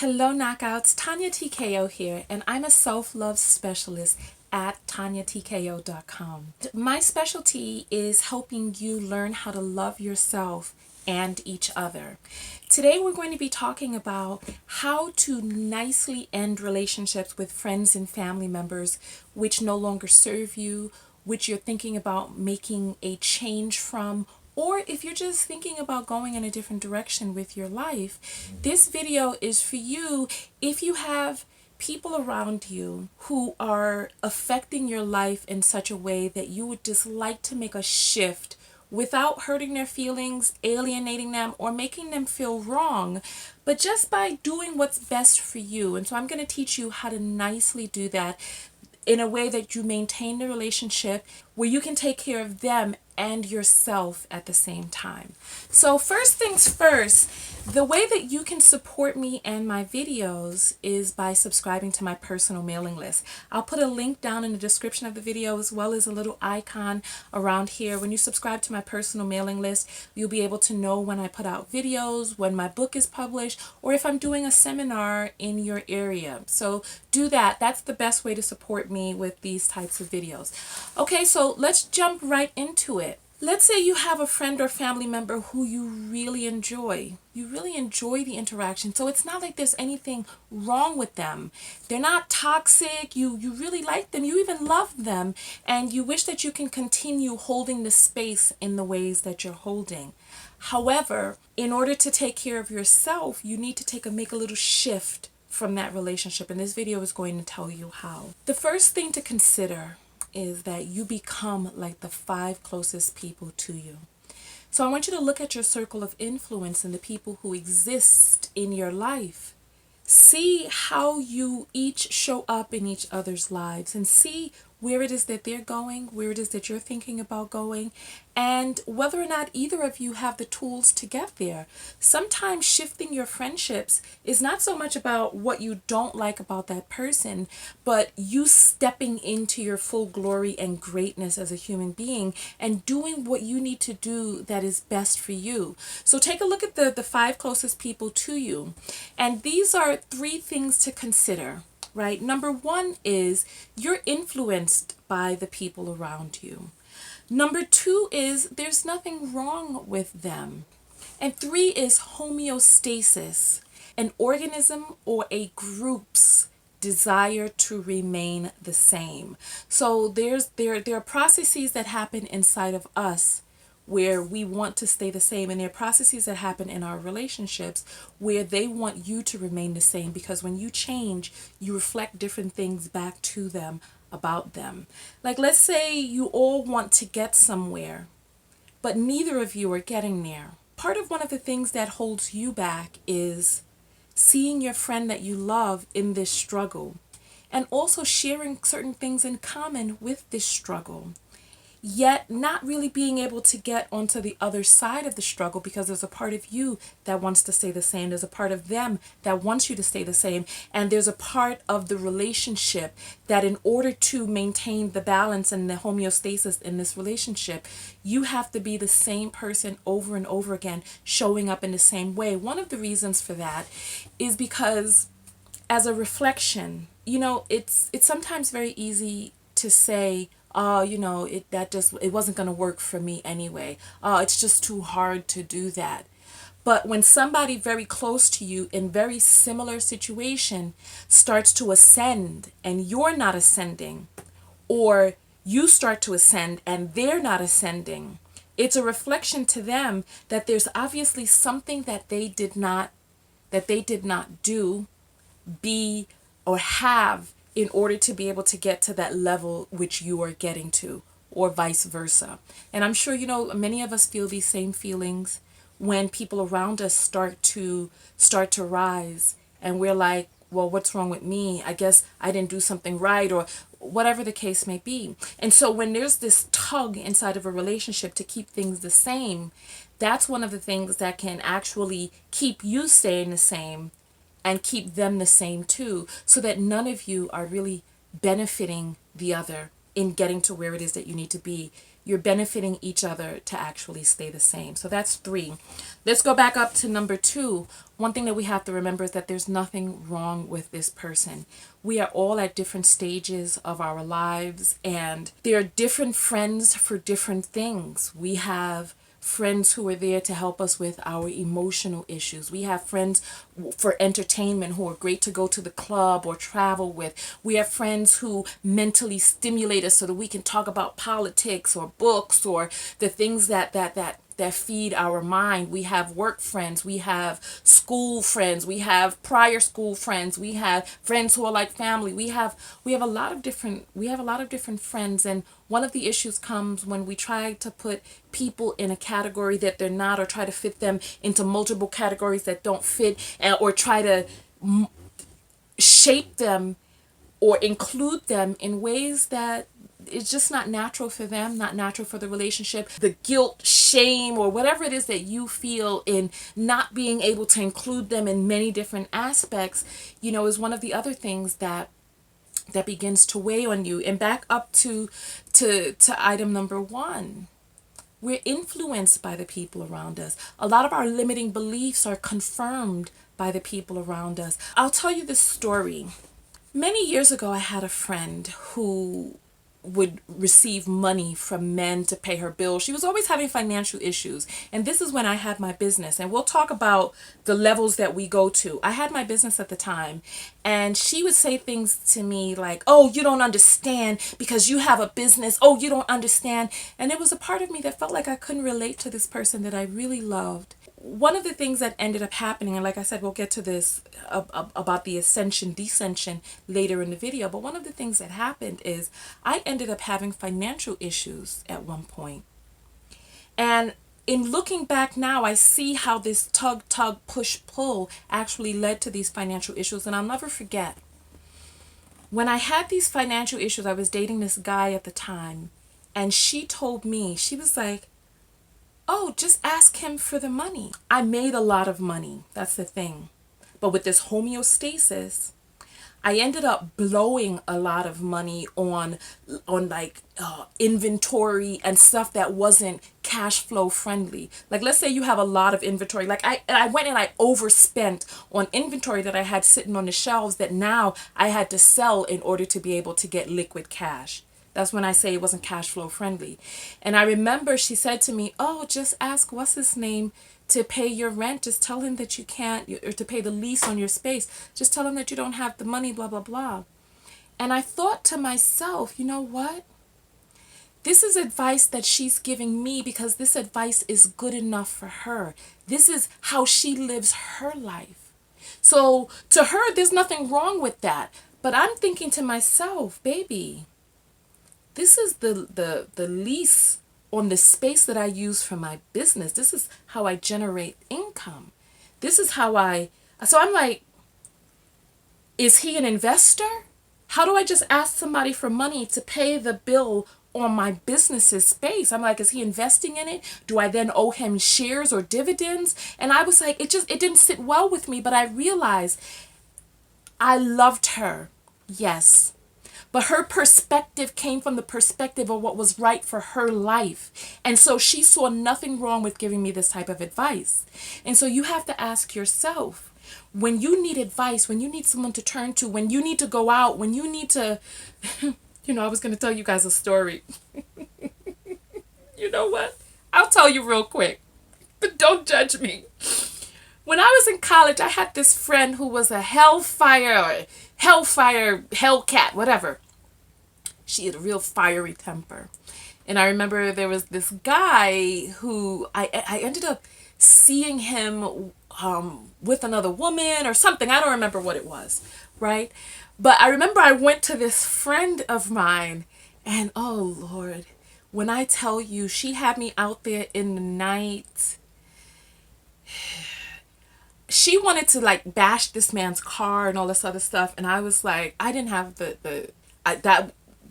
Hello knockouts, Tonya Tko here, and I'm a self-love specialist at TonyaTko.com. My specialty is helping you learn how to love yourself and each other. Today we're going to be talking about how to nicely end relationships with friends and family members which no longer serve you, which you're thinking about making a change from, or if you're just thinking about going in a different direction with your life. This video is for you if you have people around you who are affecting your life in such a way that you would just like to make a shift without hurting their feelings, alienating them, or making them feel wrong, but just by doing what's best for you. And so I'm going to teach you how to nicely do that in a way that you maintain the relationship where you can take care of them and yourself at the same time. So first things first, the way that you can support me and my videos is by subscribing to my personal mailing list. I'll put a link down in the description of the video as well as a little icon around here. When you subscribe to my personal mailing list, you'll be able to know when I put out videos, when my book is published, or if I'm doing a seminar in your area. So do that. That's the best way to support me with these types of videos. Okay, so let's jump right into it. Let's say you have a friend or family member who you really enjoy. You really enjoy the interaction. So it's not like there's anything wrong with them. They're not toxic. You really like them. You even love them. And you wish that you can continue holding the space in the ways that you're holding. However, in order to take care of yourself, you need to make a little shift from that relationship. And this video is going to tell you how. The first thing to consider is that you become like the 5 closest people to you. So I want you to look at your circle of influence and the people who exist in your life. See how you each show up in each other's lives and see where it is that they're going, where it is that you're thinking about going, and whether or not either of you have the tools to get there. Sometimes shifting your friendships is not so much about what you don't like about that person, but you stepping into your full glory and greatness as a human being and doing what you need to do that is best for you. So take a look at the 5 closest people to you. And these are 3 things to consider. Right? Number 1 is you're influenced by the people around you. Number 2 is there's nothing wrong with them. And 3 is homeostasis, an organism or a group's desire to remain the same. So there are processes that happen inside of us where we want to stay the same, and there are processes that happen in our relationships where they want you to remain the same, because when you change, you reflect different things back to them about them. Like, let's say you all want to get somewhere, but neither of you are getting there. Part of one of the things that holds you back is seeing your friend that you love in this struggle, and also sharing certain things in common with this struggle, yet not really being able to get onto the other side of the struggle because there's a part of you that wants to stay the same. There's a part of them that wants you to stay the same. And there's a part of the relationship that in order to maintain the balance and the homeostasis in this relationship, you have to be the same person over and over again, showing up in the same way. One of the reasons for that is because as a reflection, it's sometimes very easy to say, it wasn't going to work for me anyway. It's just too hard to do that. But when somebody very close to you in very similar situation starts to ascend and you're not ascending, or you start to ascend and they're not ascending, it's a reflection to them that there's obviously something that they did not do, be, or have in order to be able to get to that level which you are getting to, or vice versa. And I'm sure, many of us feel these same feelings when people around us start to rise, and we're like, well, what's wrong with me? I guess I didn't do something right, or whatever the case may be. And so when there's this tug inside of a relationship to keep things the same, that's one of the things that can actually keep you staying the same and keep them the same too, so that none of you are really benefiting the other in getting to where it is that you need to be. you're benefiting each other to actually stay the same. So that's 3. Let's go back up to number 2. One thing that we have to remember is that there's nothing wrong with this person. We are all at different stages of our lives, and there are different friends for different things. We have friends who are there to help us with our emotional issues. We have friends for entertainment who are great to go to the club or travel with. We have friends who mentally stimulate us so that we can talk about politics or books or the things that feed our mind. We have work friends, we have school friends, we have prior school friends, we have friends who are like family. We have a lot of different friends, and one of the issues comes when we try to put people in a category that they're not, or try to fit them into multiple categories that don't fit, or try to shape them or include them in ways that it's just not natural for them, not natural for the relationship. The guilt, shame, or whatever it is that you feel in not being able to include them in many different aspects, is one of the other things that begins to weigh on you. And back up to item number 1. We're influenced by the people around us. A lot of our limiting beliefs are confirmed by the people around us. I'll tell you this story. Many years ago, I had a friend who would receive money from men to pay her bills. She was always having financial issues. And this is when I had my business. And we'll talk about the levels that we go to. I had my business at the time. And she would say things to me like, oh, you don't understand because you have a business. Oh, you don't understand. And there was a part of me that felt like I couldn't relate to this person that I really loved. One of the things that ended up happening, and like I said, we'll get to this about the ascension, descension later in the video, but one of the things that happened is I ended up having financial issues at one point. And in looking back now, I see how this tug, push, pull actually led to these financial issues. And I'll never forget, when I had these financial issues, I was dating this guy at the time, and she told me, she was like, oh, just ask him for the money. I made a lot of money. That's the thing. But with this homeostasis, I ended up blowing a lot of money on inventory and stuff that wasn't cash flow friendly. Like, let's say you have a lot of inventory. Like I went and I overspent on inventory that I had sitting on the shelves that now I had to sell in order to be able to get liquid cash. That's when I say it wasn't cash flow friendly. And I remember she said to me, oh, just ask what's his name to pay your rent. Just tell him that you can't, or to pay the lease on your space. Just tell him that you don't have the money, blah, blah, blah. And I thought to myself, you know what? This is advice that she's giving me because this advice is good enough for her. This is how she lives her life. So to her, there's nothing wrong with that. But I'm thinking to myself, baby, this is the lease on the space that I use for my business. This is how I generate income. This is how so I'm like, is he an investor? How do I just ask somebody for money to pay the bill on my business's space? I'm like, is he investing in it? Do I then owe him shares or dividends? And I was like, it didn't sit well with me, but I realized I loved her. Yes. But her perspective came from the perspective of what was right for her life. And so she saw nothing wrong with giving me this type of advice. And so you have to ask yourself, when you need advice, when you need someone to turn to, when you need to go out, when you need to, I was going to tell you guys a story. You know what? I'll tell you real quick, but don't judge me. When I was in college, I had this friend who was a Hellfire, Hellcat, whatever. She had a real fiery temper. And I remember there was this guy who I ended up seeing him with another woman or something. I don't remember what it was, right? But I remember I went to this friend of mine, and oh Lord, when I tell you, she had me out there in the night. She wanted to like bash this man's car and all this other stuff, and I was like, I didn't have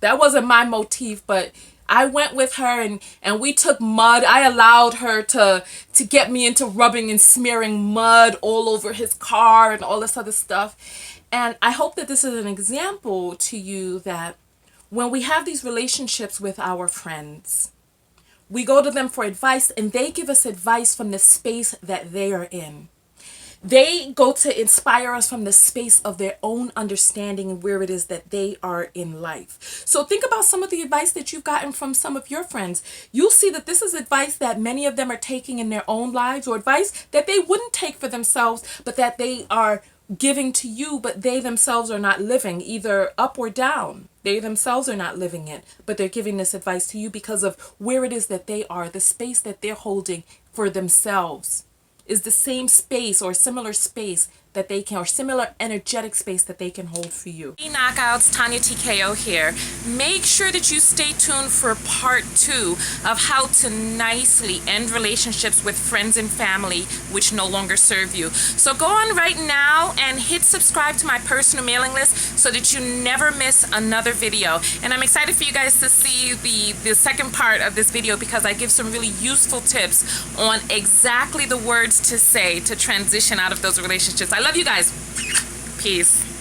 that wasn't my motif, but I went with her and we took mud. I allowed her to get me into rubbing and smearing mud all over his car and all this other stuff. And I hope that this is an example to you that when we have these relationships with our friends, We go to them for advice, and they give us advice from the space that they are in. They go to inspire us from the space of their own understanding and where it is that they are in life. So think about some of the advice that you've gotten from some of your friends. You'll see that this is advice that many of them are taking in their own lives, or advice that they wouldn't take for themselves, but that they are giving to you, but they themselves are not living, either up or down. They themselves are not living it, but they're giving this advice to you because of where it is that they are, the space that they're holding for themselves is the same space or similar space that they can, or similar energetic space that they can hold for you. Hey knockouts, Tonya Tko here. Make sure that you stay tuned for part 2 of how to nicely end relationships with friends and family which no longer serve you. So go on right now and hit subscribe to my personal mailing list so that you never miss another video. And I'm excited for you guys to see the second part of this video, because I give some really useful tips on exactly the words to say to transition out of those relationships. I love you guys. Peace.